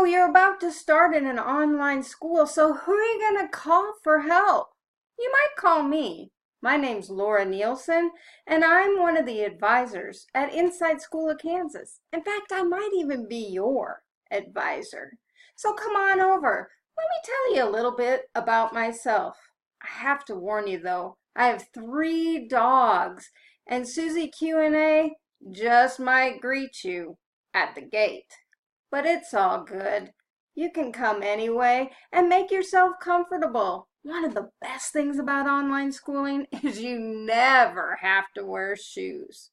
you're about to start in an online school, so who are you going to call for help? You might call me. My name's Laura Nielsen, and I'm one of the advisors at Inside School of Kansas. In fact, I might even be your advisor. So come on over. Let me tell you a little bit about myself. I have to warn you though, I have 3 dogs, and Susie Q&A just might greet you at the gate. But it's all good. You can come anyway and make yourself comfortable. One of the best things about online schooling is you never have to wear shoes.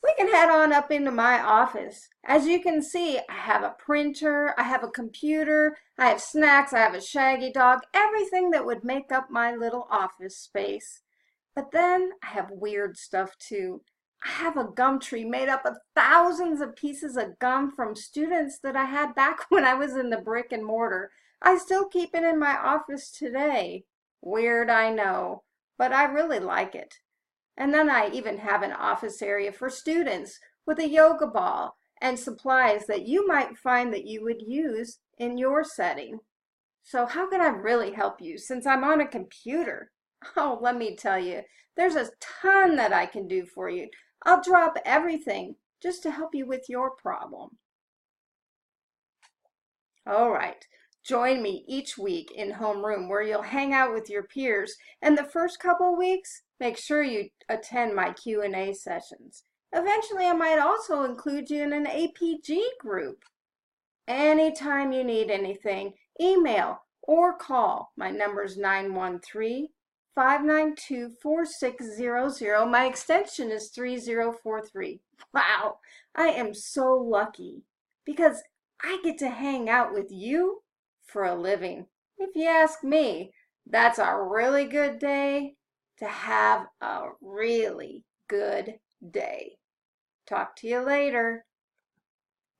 We can head on up into my office. As you can see, I have a printer, I have a computer, I have snacks, I have a shaggy dog, everything that would make up my little office space. But then I have weird stuff too. I have a gum tree made up of thousands of pieces of gum from students that I had back when I was in the brick and mortar. I still keep it in my office today. Weird, I know, but I really like it. And then I even have an office area for students with a yoga ball and supplies that you might find that you would use in your setting. So how can I really help you since I'm on a computer? Oh, let me tell you, there's a ton that I can do for you. I'll drop everything just to help you with your problem. All right, join me each week in homeroom where you'll hang out with your peers, and the first couple weeks, make sure you attend my Q&A sessions. Eventually, I might also include you in an APG group. Anytime you need anything, email or call. My number's 913-592-4600. My extension is 3043. Wow, I am so lucky because I get to hang out with you for a living. If you ask me, that's a really good day to have a really good day. Talk to you later.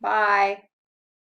Bye.